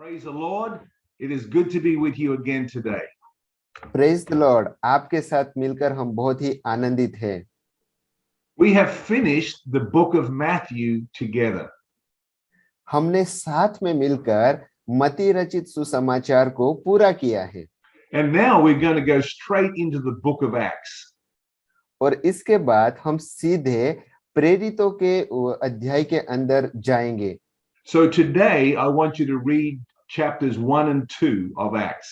Praise the Lord. It is good to be with you again today. Praise the Lord. आपके साथ मिलकर हम बहुत ही आनंदित हैं। We have finished the book of Matthew together. हमने साथ में मिलकर मत्ती रचित सुसमाचार को पूरा किया है And now we're going to go straight into the book of Acts. और इसके बाद हम सीधे प्रेरितों के अध्याय के अंदर जाएंगे। So today I want you to read chapters 1 and 2 of Acts.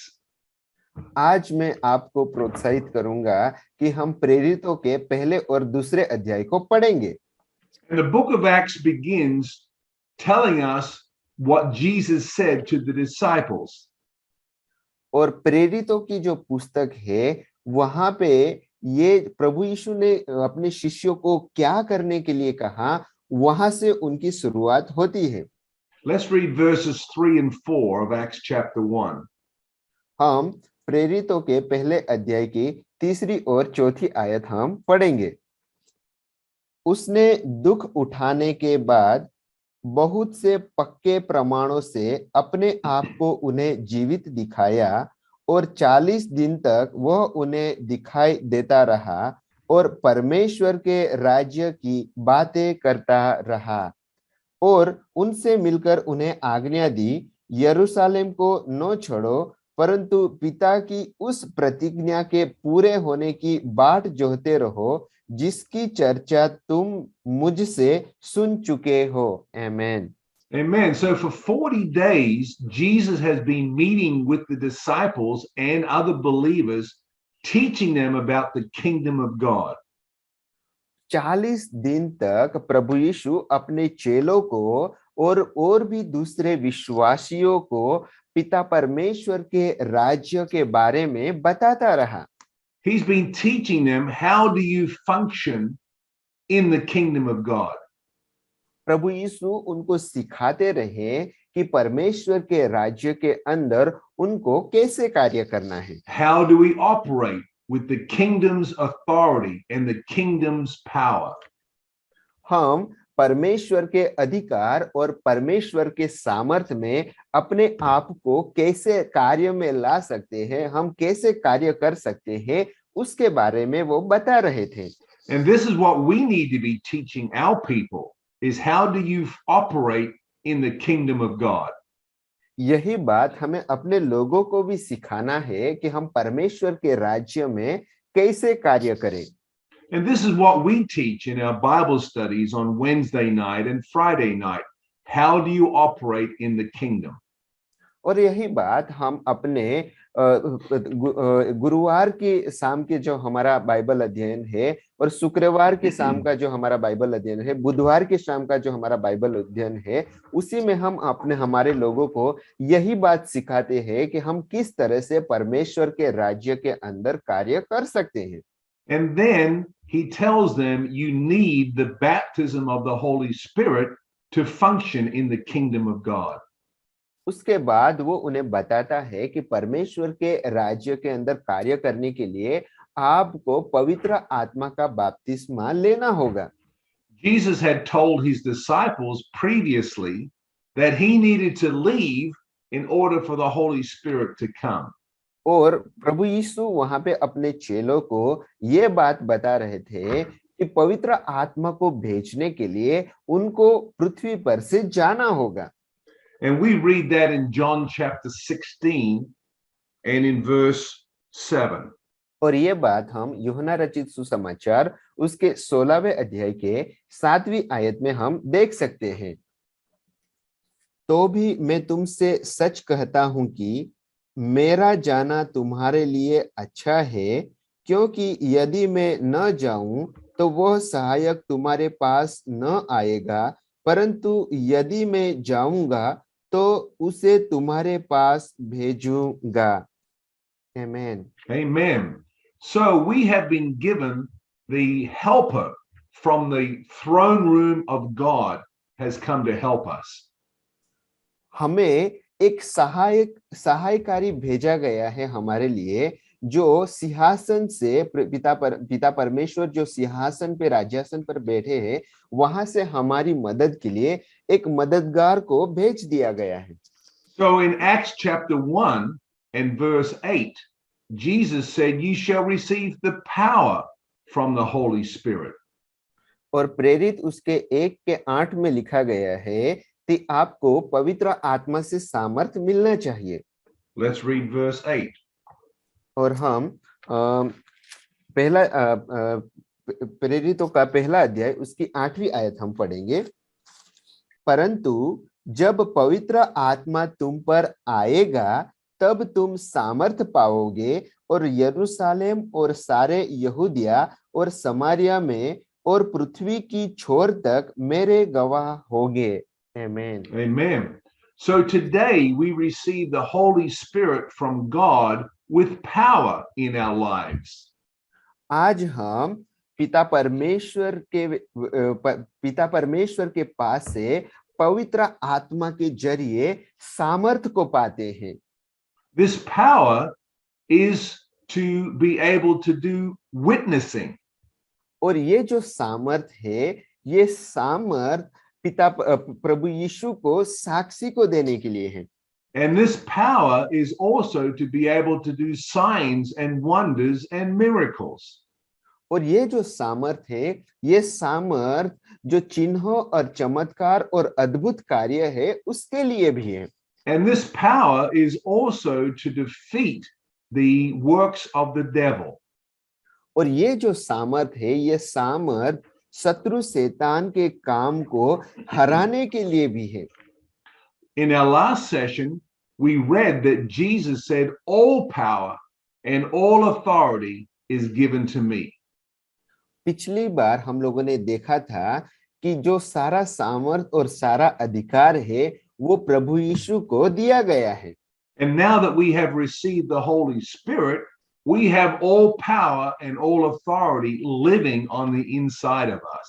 आज मैं आपको प्रोत्साहित करूंगा कि हम प्रेरितों के पहले और दूसरे अध्याय को पढ़ेंगे। And the book of Acts begins telling us what Jesus said to the disciples. और प्रेरितों की जो पुस्तक है वहां पे ये प्रभु यीशु ने अपने शिष्यों को क्या करने के लिए कहा, वहां से उनकी शुरुआत होती है। Let's read verses 3 and 4 of Acts chapter 1. हम प्रेरितों के पहले अध्याय की तीसरी और चौथी आयत हम पढ़ेंगे। उसने दुख उठाने के बाद बहुत से पक्के प्रमाणों से अपने आप को उन्हें जीवित दिखाया और 40 दिन तक वह उन्हें दिखाई देता रहा और परमेश्वर के राज्य की बातें करता रहा और उनसे मिलकर उन्हें आज्ञा दी, यरूशलेम को न छोड़ो परंतु पिता की उस प्रतिज्ञा के पूरे होने की बाट जोहते रहो जिसकी चर्चा तुम मुझसे सुन चुके हो। आमेन। Amen. So for 40 days, Jesus has been meeting with the disciples and other believers, teaching them about the kingdom of God. 40 दिन तक प्रभु यीशु अपने चेलों को और भी दूसरे विश्वासियों को पिता परमेश्वर के राज्य के बारे में बताता रहा। He's been teaching them how do you function in the kingdom of God. प्रभु यीशु उनको सिखाते रहे कि परमेश्वर के राज्य के अंदर उनको कैसे कार्य करना है। How do we operate with the kingdom's authority and the kingdom's power? हम परमेश्वर के अधिकार और परमेश्वर के सामर्थ्य में अपने आप को कैसे कार्य में ला सकते हैं, हम कैसे कार्य कर सकते हैं, उसके बारे में वो बता रहे थे। And this is what we need to be teaching our people, is how do you operate in the kingdom of God? यही बात हमें अपने लोगों को भी सिखाना है कि हम परमेश्वर के राज्य में कैसे कार्य करें। And this is what we teach in our Bible studies on Wednesday night and Friday night. How do you operate in the kingdom? और यही बात हम अपने गुरुवार की शाम के जो हमारा बाइबल अध्ययन है और शुक्रवार के शाम का जो हमारा बाइबल अध्ययन है, बुधवार के शाम का जो हमारा बाइबल अध्ययन है, उसी में हम हमारे लोगों को यही बात सिखाते हैं कि हम किस तरह से परमेश्वर के राज्य के अंदर कार्य कर सकते हैं। And then he tells them you need the baptism of the Holy Spirit to function in the kingdom of God. उसके बाद वो उन्हें बताता है कि परमेश्वर के राज्य के अंदर कार्य करने के लिए आपको पवित्र आत्मा का बपतिस्मा लेना होगा। Jesus had told his disciples previously that he needed to leave in order for the Holy Spirit to come. और प्रभु यीशु वहां पे अपने चेलों को ये बात बता रहे थे कि पवित्र आत्मा को भेजने के लिए उनको पृथ्वी पर से जाना होगा। And we read that in John chapter 16 and in verse 7. और ये बात हम यूहन्ना रचित सुसमाचार उसके 16वें अध्याय के 7वीं आयत में हम देख सकते हैं। तो भी मैं तुमसे सच कहता हूं कि मेरा जाना तुम्हारे लिए अच्छा है, क्योंकि यदि मैं न जाऊं तो वह सहायक तुम्हारे पास न आएगा, परंतु यदि मैं जाऊंगा तो उसे तुम्हारे पास भेजूंगा। आमेन। Amen. So we have been given the helper from the throne room of God has come to help us. हमें एक सहायकारी भेजा गया है हमारे लिए, जो सिंहासन से पिता परमेश्वर जो सिंहासन पे राज्यासन पर बैठे हैं, वहां से हमारी मदद के लिए एक मददगार को भेज दिया गया है। So in Acts chapter 1 and verse 8, Jesus said, "You shall receive the power from the Holy Spirit." और प्रेरित उसके 1:8 में लिखा गया है कि आपको पवित्र आत्मा से सामर्थ मिलना चाहिए। Let's read verse 8. और हम प्रेरितों का पहला अध्याय उसकी 8वीं आयत हम पढ़ेंगे। परंतु जब पवित्र आत्मा तुम पर आएगा तब तुम सामर्थ पाओगे और यरूशलेम और सारे यहूदिया और समारिया में और पृथ्वी की छोर तक मेरे गवाह होगे। आमीन। Amen. So today we receive the Holy Spirit from God with power in our lives. आज हम पिता परमेश्वर के पास से पवित्र आत्मा के जरिए सामर्थ को पाते हैं। This power is to be able to do witnessing. और ये जो सामर्थ है, ये सामर्थ प्रभु यीशु को साक्षी को देने के लिए है। And this power is also to be able to do signs and wonders and miracles. और ये जो सामर्थ है, ये सामर्थ जो चिन्हों और चमत्कार और अद्भुत कार्य है उसके लिए भी है। And this power is also to defeat the works of the devil. और ये जो सामर्थ है, ये सामर्थ शत्रु शैतान के काम को हराने के लिए भी है। In our last session, we read that Jesus said, "All power and all authority is given to me." पिछली बार हम लोगों ने देखा था कि जो सारा सामर्थ और सारा अधिकार है वो प्रभु यीशु को दिया गया है। And now that we have received the Holy Spirit, we have all power and all authority living on the inside of us.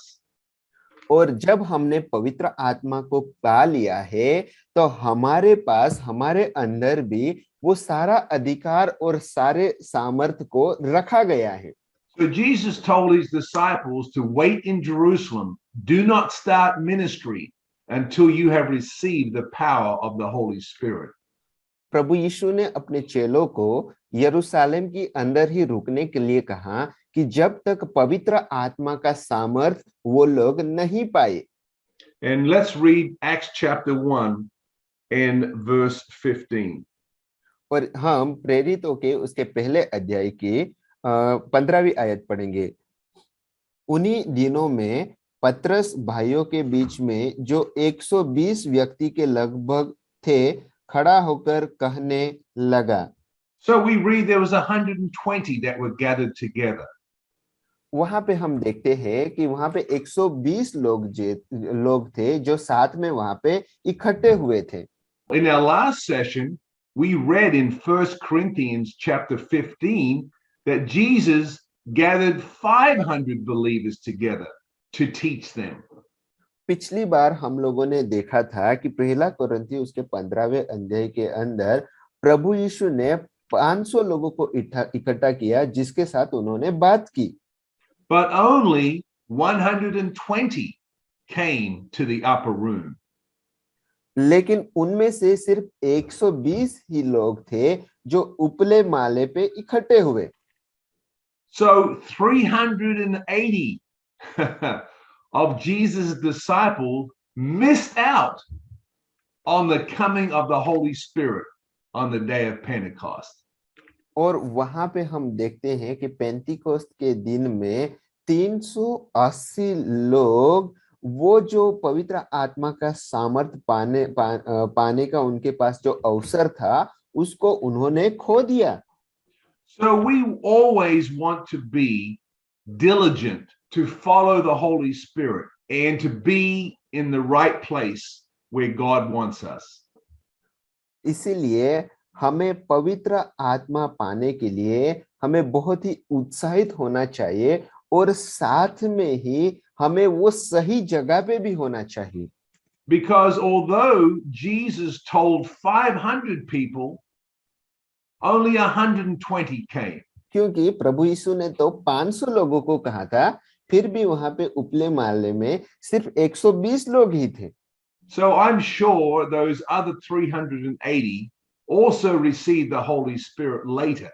और जब हमने पवित्र आत्मा को पा लिया है तो हमारे पास, हमारे अंदर भी वो सारा अधिकार और सारे सामर्थ को रखा गया है। So Jesus told his disciples to wait in Jerusalem. Do not start ministry until you have received the power of the Holy Spirit. प्रभु यीशु ने अपने चेलों को यरूशलेम की अंदर ही रुकने के लिए कहा कि जब तक पवित्र आत्मा का सामर्थ वो लोग नहीं पाए। And let's read Acts chapter 1 and verse 15. और हम प्रेरितों के उसके पहले अध्याय की 15वीं आयत पढ़ेंगे। उन्हीं दिनों में पतरस भाइयों के बीच में जो 120 व्यक्ति के लगभग थे खड़ा होकर कहने लगा। So we read there was 120 that were gathered together. वहां पे हम देखते हैं कि वहां पे 120 लोग थे जो साथ में वहां पे इकट्ठे हुए थे। In our last session, we read in 1 Corinthians chapter 15 that Jesus gathered 500 believers together to teach them. पिछली बार हम लोगों ने देखा था कि पहला कुरिन्थी उसके 15वें अध्याय के अंदर प्रभु यीशु ने 500 लोगों को इकट्ठा किया जिसके साथ उन्होंने बात की। But only 120 came to the upper room. लेकिन उनमें से सिर्फ 120 ही लोग थे जो उपले माले पे इकट्ठे हुए। So 380 of Jesus' disciples missed out on the coming of the Holy Spirit on the day of Pentecost. और वहां पे हम देखते हैं कि पेंतिकोस्त के दिन में 380 लोग वो जो पवित्र आत्मा का सामर्थ पाने का उनके पास जो अवसर था उसको उन्होंने खो दिया। So we always want to be diligent to follow the Holy Spirit and to be in the right place where God wants us. इसीलिए हमें पवित्र आत्मा पाने के लिए हमें बहुत ही उत्साहित होना चाहिए और साथ में ही हमें वो सही जगह पे भी होना चाहिए। Because although Jesus told 500 people, only 120 came. क्योंकि प्रभु यीशु ने तो 500 लोगों को कहा था, फिर भी वहां पे उपले माले में सिर्फ 120 लोग ही थे। So I'm sure those other 380 also received the Holy Spirit later,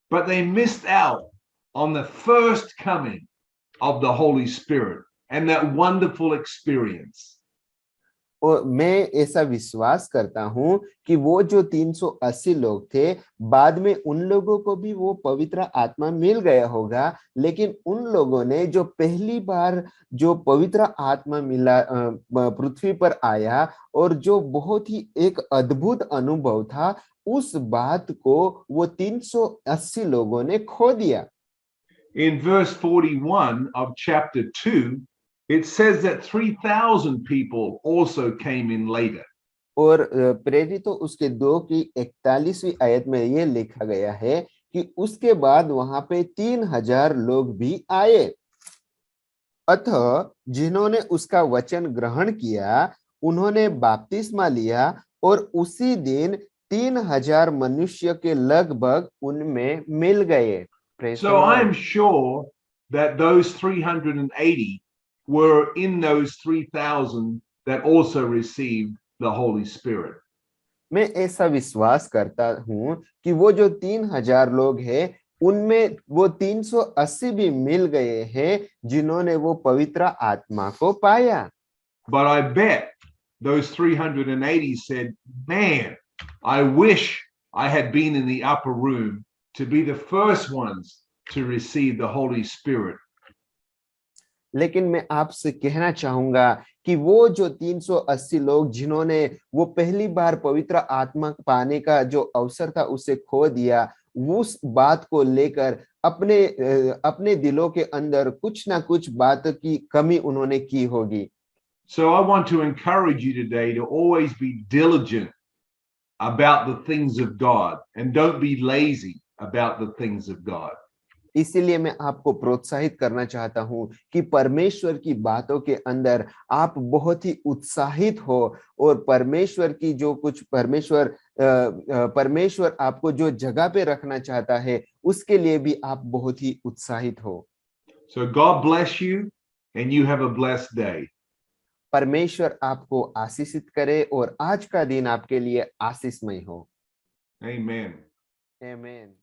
but they missed out on the first coming of the Holy Spirit and that wonderful experience. और मैं ऐसा विश्वास करता हूं कि वो जो 380 लोग थे, बाद में उन लोगों को भी वो पवित्र आत्मा मिल गया होगा, लेकिन उन लोगों ने जो पहली बार जो पवित्र आत्मा मिला पृथ्वी पर आया और जो बहुत ही एक अद्भुत अनुभव था, उस बात को वो 380 लोगों ने खो दिया। In verse 41 of chapter 2, it says that 3,000 people also came in later. और प्रेरितों उसके 2 की 41वीं आयत में ये लिखा गया है कि उसके बाद वहां पे 3000 लोग भी आए। अतः जिन्होंने उसका वचन ग्रहण किया, उन्होंने बपतिस्मा लिया और उसी दिन 3000 मनुष्य के लगभग उनमें मिल गए। So I'm sure that those 380 were in those 3,000 that also received the Holy Spirit. मैं ऐसा विश्वास करता हूं कि वो जो 3000 लोग हैं, उनमें वो 380 भी मिल गए हैं जिन्होंने वो पवित्र आत्मा को पाया। But I bet those 380 said, man, I wish I had been in the upper room to be the first ones to receive the Holy Spirit. लेकिन मैं आपसे कहना चाहूंगा कि वो जो 380 लोग जिन्होंने वो पहली बार पवित्र आत्मा पाने का जो अवसर था उसे खो दिया, उस बात को लेकर अपने दिलों के अंदर कुछ ना कुछ बात की कमी उन्होंने की होगी। So I want to encourage you today to always be diligent about the things of God and don't be lazy about the things of God. इसीलिए मैं आपको प्रोत्साहित करना चाहता हूं कि परमेश्वर की बातों के अंदर आप बहुत ही उत्साहित हो और परमेश्वर की जो कुछ परमेश्वर आपको जो जगह पे रखना चाहता है उसके लिए भी आप बहुत ही उत्साहित हो। So God bless you and you have a blessed day. परमेश्वर आपको आशीषित करे और आज का दिन आपके लिए आशीषमय हो। Amen. आमीन।